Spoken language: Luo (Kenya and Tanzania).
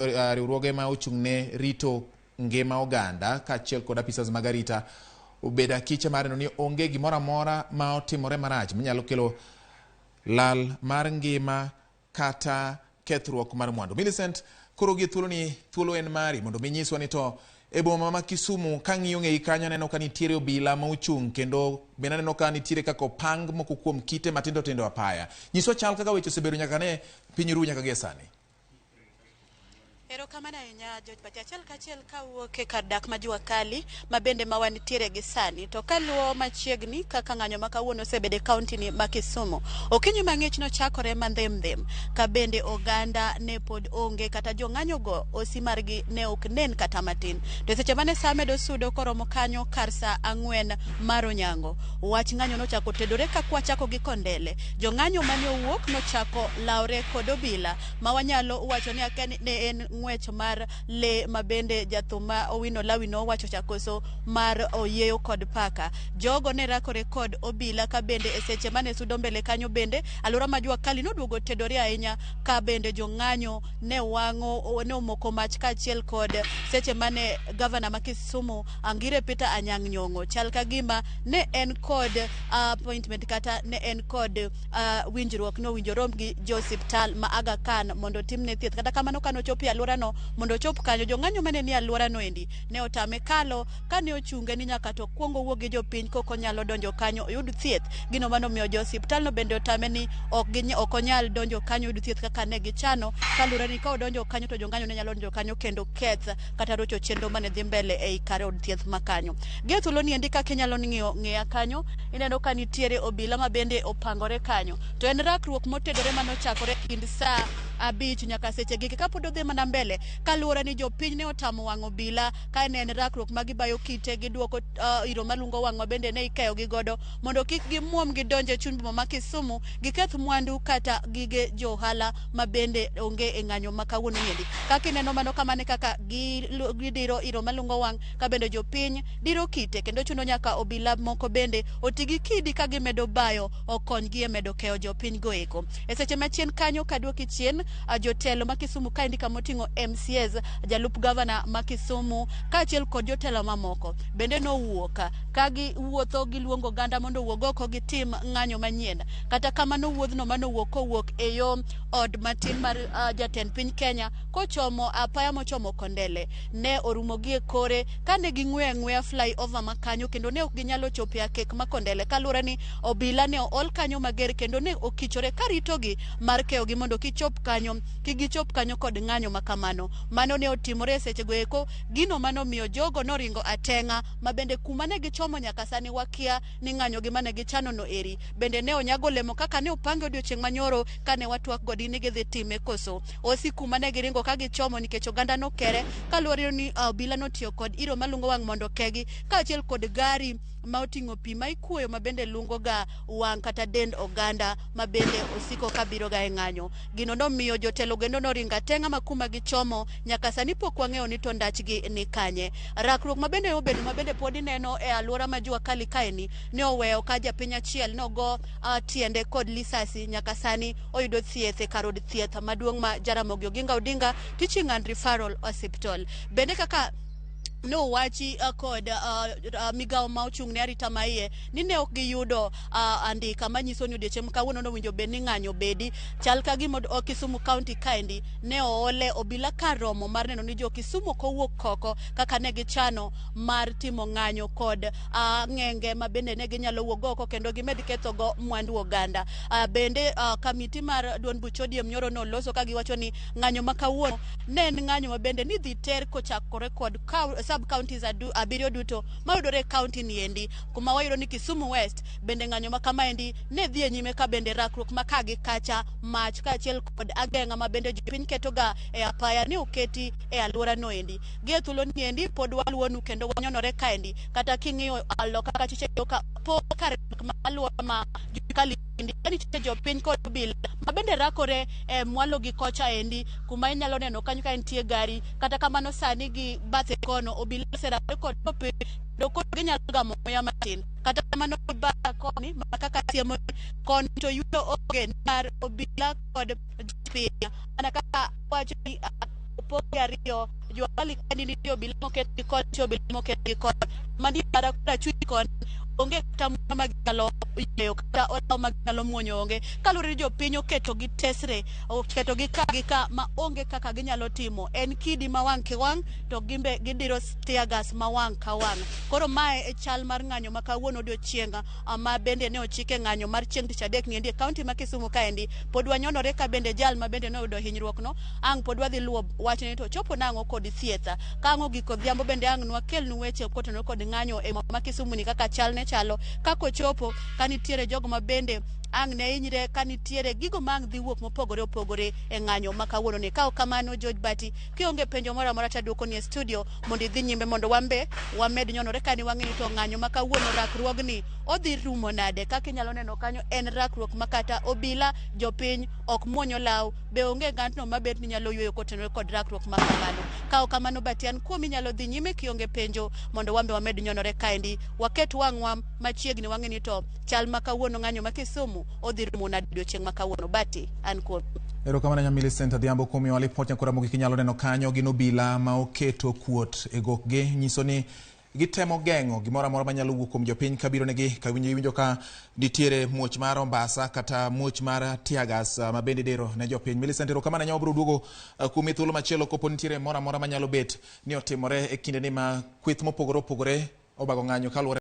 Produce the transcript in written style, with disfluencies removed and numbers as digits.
riwruoge ma ochung'ne rito ngima oganda kaachiel kod apisas mag arita obed akicha mar neno ni onge gimoro amora ma otimore marach manyalo kelo lal mar ngima kata kethruok mar mwandu. Millicent, koro gi thuolo en mari mondo minyiswa ni to e boma ma Kisumu kang'iyo ng'ei kanyo neno ka nitiere obila ma ochung' kendo bende neno ka nitiere kaka opang moko kuom kite matindo tindo apaya. Nyiswa chal kaka weche osebedo nyaka ne piny ru nyaka gie sani. Erokamano ahinya George Pati, achiel kachiel kawuok e kar dak ma Jua Kali ma bende ma wantiere gi sani to kaluwo machiegni kaka ng'anyo ma kawuono osebede e kaunti ni ma Kisumu. Okinyi mang'ich nochakore mandhem ka bende oganda ne pod onge kata jong'anyo go osi margi ne ok nen kata matin. To seche mane sa medo sudo koromo kanyo kar sa 4 mar onyango, wach ng'anyo nochako tedore ka kwachako gi Kondele. Jong'anyo mane owuok nochako lawre kod obila ma wanyalo wacho ni akani ne en ng'wech mar le mabende jathuma Owino Lawi no wacho chakoso mar oyeyo kod paka. Jogo ne rakore kod obila ka bende e seche mane sudo mbele kanyo bende alura ma Jua Kali noduogo tedore ahinya ka bende jong'anyo ne wang'o ne omoko mach kaachiel kod seche mane gavana ma Kisumu Angire Peter Anyang' Nyong'o chal ka gima ne en kod appointment kata ne en kod winjruok no winjorom gi jo osiptal ma Aga Khan mondo timne thieth. Kata kamano kano chopi alura no mondo chop kanyo jong'anyo mane ni alura no endi ne otame kalo kane ochunge ni nyaka to kuongo wuog gi jopiny koko nyalo donjo kanyo yud thieth. Gino mano miyo jo osiptal no bende otame ni ok onyal donjo kanyo yud thieth kaka ne gichano kalura ni ka odonjo kanyo to jong'anyo ne nyalo donjo kanyo kendo keth kata rocho chenro mane dhi mbele ei kare od thieth makanyo. Gie thuolo ni endi kaka inyalo ng'iya kanyo ineno ka nitiere obila ma bende opangore kanyo to en rakruok motedore manochakore kind saa 5 nyaka seche gigi kapod odhi mana mbele kaluwore ni jopiny ne otamo wang'o obila ka en rakruok ma gibayo kite giduoko iro malungo wang' ma bende ne ikeyo gi godo mondo kik gimuom gidonje chuny boma ma Kisumu giketh mwandu kata gige johala ma bende onge e ng'anyo ma kawuono endi. Kaka ineno mano kamane kaka gidiro iro malungo wang' ka bende jopiny diro kite kendo chuno nyaka obila moko bende otigi kidi ka gimedo bayo okonygi e medo keyo jopiny go eko. E seche machien kanyo kaduoki chien jotelo ma Kisumu ka indika moting'o MCAs jalup gavana ma Kisumu kaachiel kod jotelo mamoko bende nowuok ka giwuotho giluongo oganda mondo owuog oko gitim ng'anyo manyien. Kata kamano wuodhno kowuok e yo od matin mar jatend piny Kenya kochomo apaya mochomo Kondele ne orumo gi e kore kane ging'weya flyover makanyo kendo ne ok ginyalo chopo e akek ma Kondele kaluwore ni obila ne ol kanyo mager kendo ne okichore karitogi mar keyogi mondo kichop kanyo kod ng'anyo makamano. Mano ne otimore e seche go eko gino mano miyo jogo noringo atenga ma bende kuma ne gichomo nyaka sani wakia ni ng'anyo gi mane gichano no eri bende ne onyago lemo kaka ne opange odiochieng' manyoro kane watwak godi ni gidhi time koso osi kuma ne giringo ka gichomo nikech oganda no kere kaluwore ni obila notiyo kod iro malungo wang' mondo kegi kaachiel kod gari ma oting'o pi ma ikuoyo ma bende lungo ga wang' kata dend oganda ma bende osiko kabiro ga e ng'anyo. Gino nomiyo jotelo gendo noringo atenga ma kuma gichomo nyaka sani pok wang'eyo ni to ndachgi ni kanye. Rakruok ma bende obedo ma bende pod ineno e alwora ma Jua Kali kaeni ne oweyo ka japiny achiel nogo tiende kod lisasi nyaka sani oyudo thieth e kar od thieth maduong' ma Jaramogi Oginga Odinga Teaching and Referral Hospital. Bende kaka no wachi kod migawo ma ochung' ne arita maiye ni ne ok giyudo andika manyiso ni odiochieng' kawuono nowinjo bed ni ng'anyo bedi chal ka gima Kisumu County kaendi ne oole obila kar romo mar neno ni jo Kisumu kowuok koko kaka ne gichano mar timo ng'anyo kod ng'enge ma bende ne ginyalo wuok oko kendo gimed ketho go mwandu oganda. Bende kamiti mar duond buch ODM nyoro noloso ka giwacho ni ng'anyo ma kawuono ne en ng'anyo ma bende ni dhi ter kochakore kod sub counties abiriyo duto mayudore county ni endi kuma wayudo ni Kisumu West bende ng'anyo ma kama endi ne dhi e nyime ka bende rakruok ma kagi kacha mach kaachiel kod ageng'a ma bende jopiny keto ga e apaya ne oketi e alwora no endi. Gie thuolo ni endi pod waluonu kendo wanyonore kaendi kata king'iyo loka kaka chiche yoka po kar alwora ma Kali endi nitie jopiny kod obila ma bende rakore mwalo gi kocha endi kuma inyalo neno kanyo ka nitie gari kata kamano sani gi bathe kono obila serakore kod jopiny doko ginyalo gamo muya matin kata kamano ba koni makaka siemo kon to yudo oge mar obila kod jopiny ana kaka wacho ni opoge ariyo jwali kani nitie obila moket kod tiyo obila moket kod mani para kuda chui kon onge kata magalo yeyo kata olaw magalo muonyo onge kalure jopiny oketo gi tesre oketo gi ka ma onge kaka ginyalo timo en kidi ma wang' ki wang' to gimbe gidiro tear gas ma wang' ka wang' koro mae e chal mar ng'anyo ma kawuono odiochienga ama bende ne ochike ng'anyo mar chieng' tich adek ni endi kaunti ma Kisumu kaendi pod wanyonore ka bende jal ma bende noyudo hinyruok no ang' pod wadhi luwo wachni to chopo nang'o kod thietha kang'o giko dhiambo bende ang' nwakelnu weche kotenore kod ng'anyo e ma Kisumu ni kaka chal ne chalo kako chopo kanitiere jogo ma bende ang' ne hinyre kanitiere gigo mang' dhi wuok mopogore opogore e ng'anyo ma kawuono ni kao kamano George Bati kionge penjo moro amora taduoko ni e studio mondo idhi nyime mondo wambe wamed nyonore kani wang'eni to ng'anyo ma kawuono rakruogni odhi rumo nade kaka inyalo neno kanyo en rakruok makata obila jopiny ok muonyo law be onge ng'atno mabet ni nyalo yweyo kotenore kod rakruok ma kamano kao kamano Bati an kuomi nyalo dhi nyime kionge penjo mondo wambe wamed nyonore kaendi waket wang'wa machiegni wang'eni to chal ma kawuono ng'anyo ma Kisumu odhi rumo nade odiochieng' ma kawuono Bati an kuomi. Erokamano nya Millicent Adhiambo kuom miyowa lipot nyakora mogik inyalo neno kanyo gin obila ma oketo kuot e gokgi nyiso ni gitemo geng'o gimoro amora manyalo wuok kuom jopiny kabiro negi kawinjo ka nitiere muoch mar ombasa kata muoch mar tear gas ma bende dero ne jopiny. Millicent erokamano nya obro duogo kuom thuolo machielo kopo nitiere moro amora manyalo bet ni otimore e kinde ni ma kweth mopogore opogore obago ng'anyo kaluwore